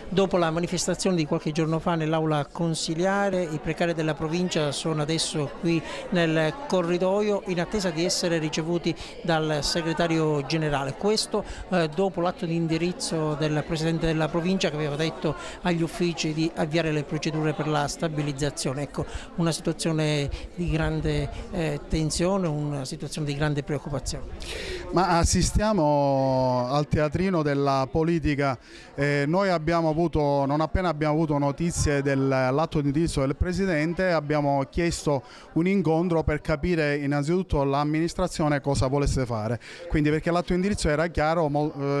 Dopo la manifestazione di qualche giorno fa nell'aula consiliare, i precari della provincia sono adesso qui nel corridoio in attesa di essere ricevuti dal segretario generale. Questo dopo l'atto di indirizzo del Presidente della provincia che aveva detto agli uffici di avviare le procedure per la stabilizzazione. Ecco, una situazione di grande tensione, una situazione di grande preoccupazione. Ma assistiamo al teatrino della politica. Noi abbiamo avuto, non appena abbiamo avuto notizie dell'atto di indirizzo del Presidente, abbiamo chiesto un incontro per capire innanzitutto l'amministrazione cosa volesse fare. Quindi perché l'atto di indirizzo era chiaro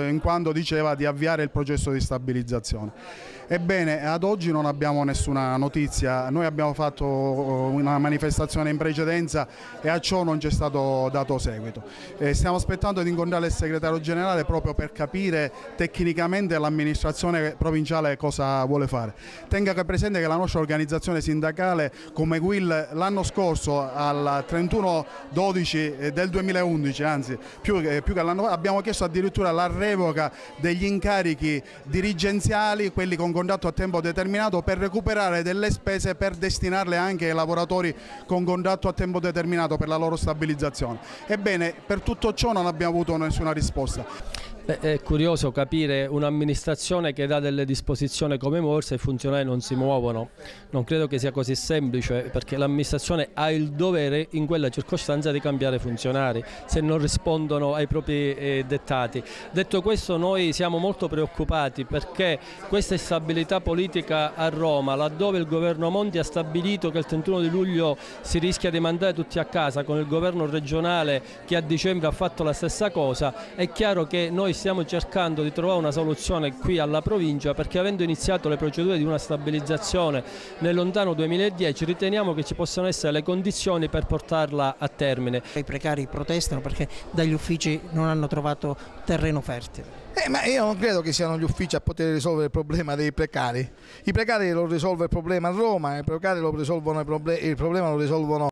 in quanto diceva di avviare il processo di stabilizzazione. Ebbene, ad oggi non abbiamo nessuna notizia. Noi abbiamo fatto una manifestazione in precedenza e a ciò non c'è stato dato seguito. Stiamo aspettando di incontrare il segretario generale proprio per capire tecnicamente l'amministrazione provinciale cosa vuole fare. Tenga presente che la nostra organizzazione sindacale come GUIL l'anno scorso al 31/12 del 2011, anzi più che l'anno abbiamo chiesto addirittura la revoca degli incarichi dirigenziali, quelli con contratto a tempo determinato, per recuperare delle spese per destinarle anche ai lavoratori con contratto a tempo determinato per la loro stabilizzazione. Ebbene, per tutto ciò non abbiamo avuto nessuna risposta. È curioso capire un'amministrazione che dà delle disposizioni come muoversi e i funzionari non si muovono. Non credo che sia così semplice, perché l'amministrazione ha il dovere in quella circostanza di cambiare funzionari se non rispondono ai propri dettati. Detto questo, noi siamo molto preoccupati perché questa instabilità politica a Roma, laddove il governo Monti ha stabilito che il 31 di luglio si rischia di mandare tutti a casa, con il governo regionale che a dicembre ha fatto la stessa cosa, è chiaro che noi stiamo cercando di trovare una soluzione qui alla provincia, perché avendo iniziato le procedure di una stabilizzazione nel lontano 2010 riteniamo che ci possano essere le condizioni per portarla a termine. I precari protestano perché dagli uffici non hanno trovato terreno fertile. Ma io non credo che siano gli uffici a poter risolvere il problema dei precari. I precari lo risolve il problema a Roma, i precari lo risolvono il problema lo risolvono